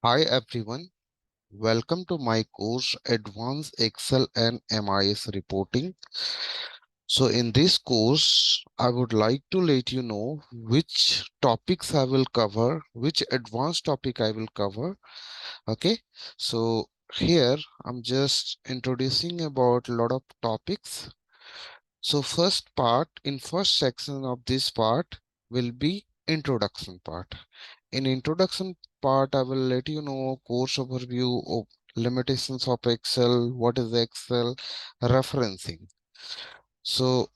Hi everyone, welcome to my course Advanced Excel and MIS Reporting. So in this course, I would like to let you know which topics I will cover, which advanced topic I will cover. Okay, so here I'm just introducing about a lot of topics. So first section of this part will be introduction part. In introduction part, I will let you know course overview of limitations of Excel, what is Excel, referencing. So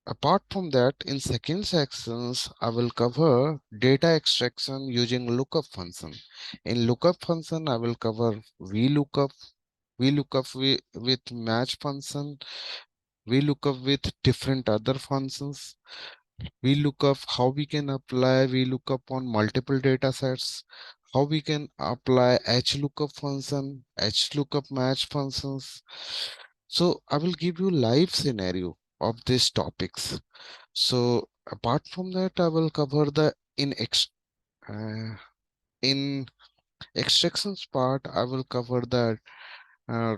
apart from that, in second sections, I will cover data extraction using lookup function. In lookup function, I will cover VLOOKUP, with match function, VLOOKUP with different other functions. We look up how we can apply VLOOKUP on multiple data sets, how we can apply HLOOKUP function, HLOOKUP match functions. So I will give you live scenario of these topics. So apart from that, I will cover the uh, in extractions part. I will cover the uh,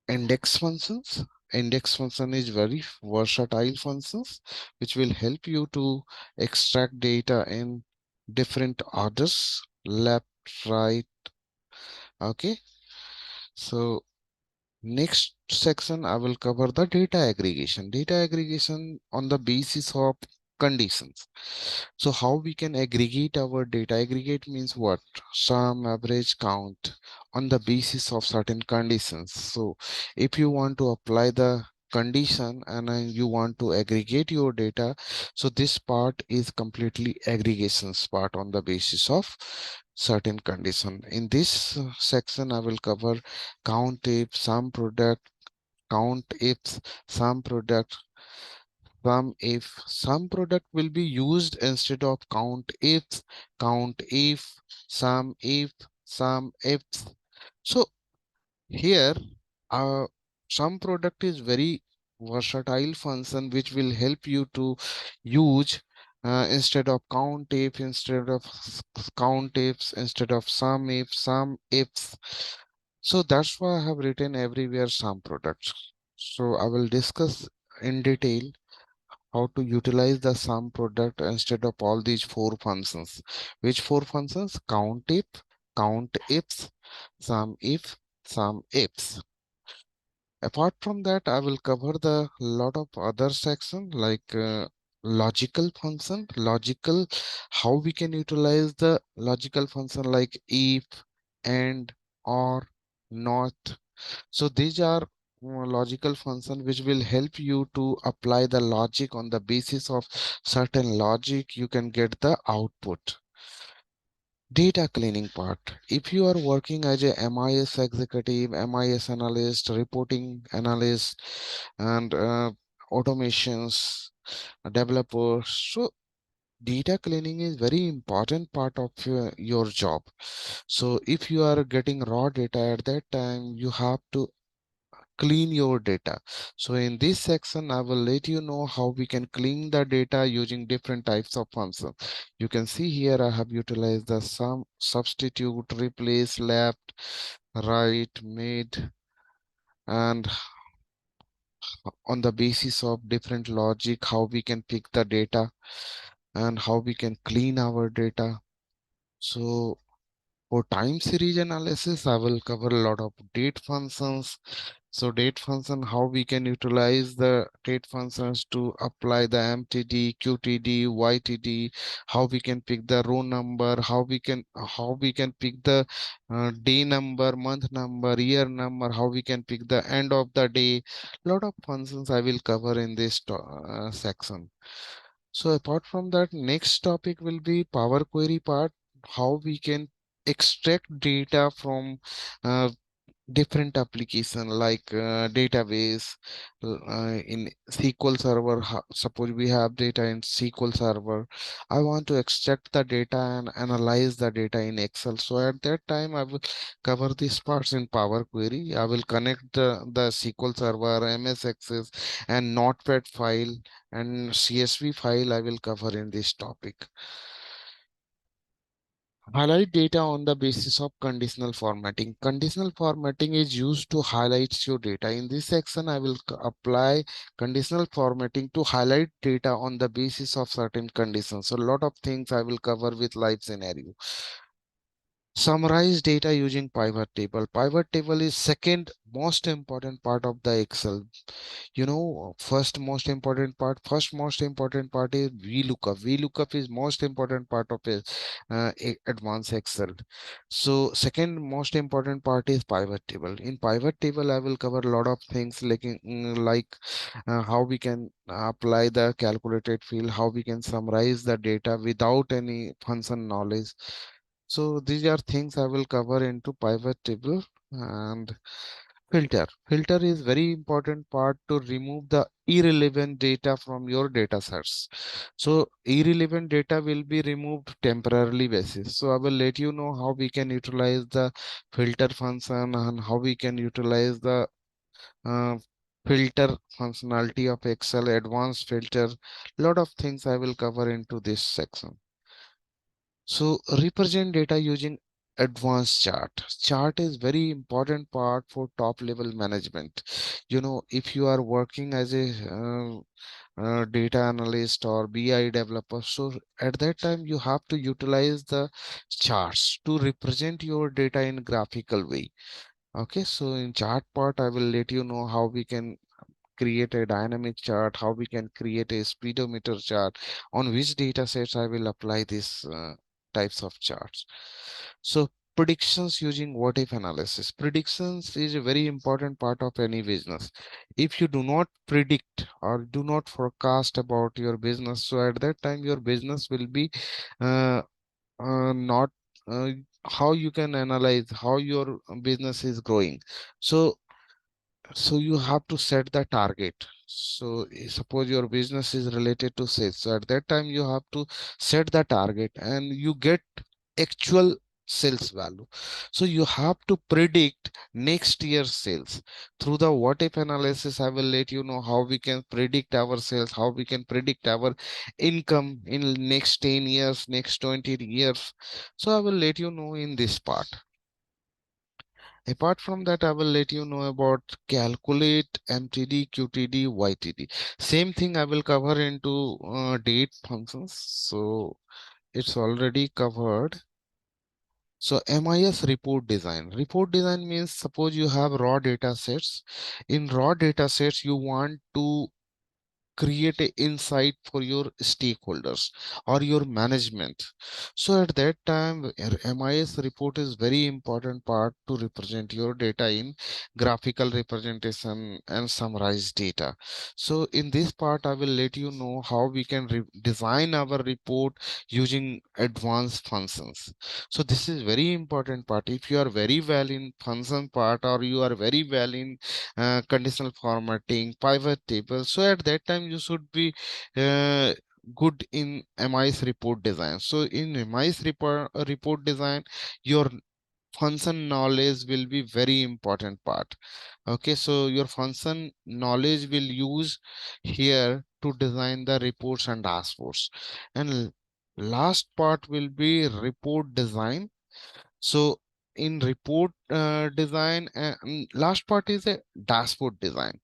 index functions. Index function is very versatile functions which will help you to extract data in different orders, left, right. Okay, so next section I will cover the data aggregation. Data aggregation on the basis of conditions. So how we can aggregate our data? Aggregate means what? Sum, average, count on the basis of certain conditions. So if you want to apply the condition and you want to aggregate your data, so this part is completely aggregations part on the basis of certain condition. In this section, I will cover count if, sum product, count if, sum product, some product will be used instead of count if, sum if. So here, uh, some product is very versatile function which will help you to use instead of count if, instead of count ifs, instead of sum ifs. So that's why I have written everywhere some products. So I will discuss in detail how to utilize the sum product instead of all these four functions. Which four functions? Count ifs, sum if, sum ifs. Apart from that, I will cover the lot of other section like logical function, how we can utilize the logical function like if, and, or, not. So these are logical function which will help you to apply the logic on the basis of certain logic. You can get the output. Data cleaning part. If you are working as a MIS executive, MIS analyst, reporting analyst, and automations developer, so data cleaning is very important part of your job. So if you are getting raw data at that time, you have to clean your data. So in this section, I will let you know how we can clean the data using different types of functions. You can see here I have utilized the sum, substitute, replace, left, right, mid, and on the basis of different logic, how we can pick the data and how we can clean our data. So for time series analysis, I will cover a lot of date functions. So date function, how we can utilize the date functions to apply the MTD, QTD, YTD, how we can pick the row number, how we can pick the day number, month number, year number, how we can pick the end of the day. Lot of functions I will cover in this section. So apart from that, next topic will be Power Query part, how we can extract data from uh, different application like database in SQL Server. Suppose we have data in SQL Server. I want to extract the data and analyze the data in Excel. So at that time, I will cover these parts in Power Query. I will connect the SQL Server, MS Access, and Notepad file and CSV file I will cover in this topic. Highlight data on the basis of conditional formatting. Conditional formatting is used to highlight your data. In this section, I will apply conditional formatting to highlight data on the basis of certain conditions. So a lot of things I will cover with live scenario. Summarize data using pivot table. Pivot table is second most important part of the Excel. First most important part is VLOOKUP is most important part of it, advanced Excel. So second most important part is pivot table. In pivot table I will cover a lot of things like how we can apply the calculated field, how we can summarize the data without any function knowledge. So these are things I will cover into pivot table. And filter is very important part to remove the irrelevant data from your data sets. So irrelevant data will be removed temporarily basis. So I will let you know how we can utilize the filter function and how we can utilize the uh, filter functionality of Excel, advanced filter. Lot of things I will cover into this section. So represent data using advanced chart. Chart is very important part for top level management. If you are working as a data analyst or BI developer, so at that time you have to utilize the charts to represent your data in graphical way. Okay, so in chart part, I will let you know how we can create a dynamic chart, how we can create a speedometer chart, on which data sets I will apply these types of charts. So predictions using what if analysis. Predictions is a very important part of any business. If you do not predict or do not forecast about your business, so at that time your business will be uh, not how you can analyze how your business is growing. So you have to set the target. So suppose your business is related to sales. So at that time you have to set the target and you get actual sales value. So you have to predict next year's sales. Through the what if analysis, I will let you know how we can predict our sales, how we can predict our income in next 10 years, next 20 years. So I will let you know in this part. Apart from that, I will let you know about calculate MTD, QTD, YTD. Same thing I will cover into date functions. So it's already covered. So MIS report design. Report design means suppose you have raw data sets. In raw data sets, you want to create a insight for your stakeholders or your management. So at that time MIS report is very important part to represent your data in graphical representation and summarized data. So in this part I will let you know how we can design our report using advanced functions. So this is very important part. If you are very well in function part or you are very well in conditional formatting, pivot table. So at that time you should be uh, good in MIS report design. So in MIS report design, your function knowledge will be very important part. Okay, so your function knowledge will use here to design the reports and dashboards. And last part will be report design. So in report design, last part is a dashboard design.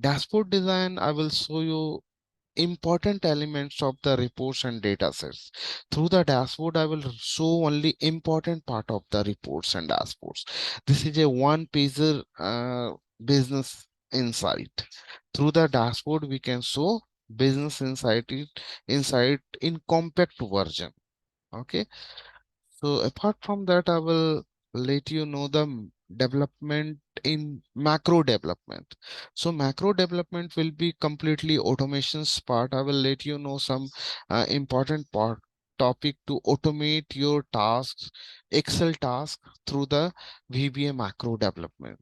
Dashboard design, I will show you important elements of the reports and data sets. Through the dashboard, I will show only important part of the reports and dashboards. This is a one pager business insight. Through the dashboard, we can show business insight in compact version. Okay. So apart from that, I will let you know the development in macro development. So macro development will be completely automations part. I will let you know some important part topic to automate your tasks, Excel tasks through the VBA macro development.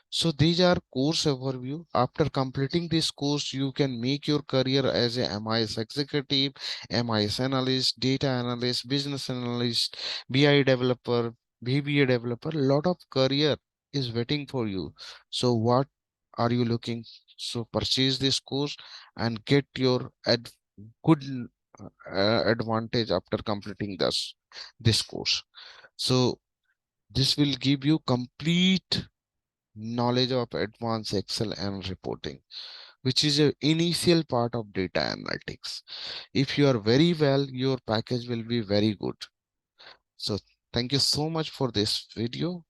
So these are course overview. After completing this course, you can make your career as a MIS executive, MIS analyst, data analyst, business analyst, BI developer, VBA developer. A lot of career is waiting for you. So what are you looking? So purchase this course and get your good advantage after completing this course. So this will give you complete knowledge of advanced Excel and reporting, which is a initial part of data analytics. If you are very well, your package will be very good. So thank you so much for this video.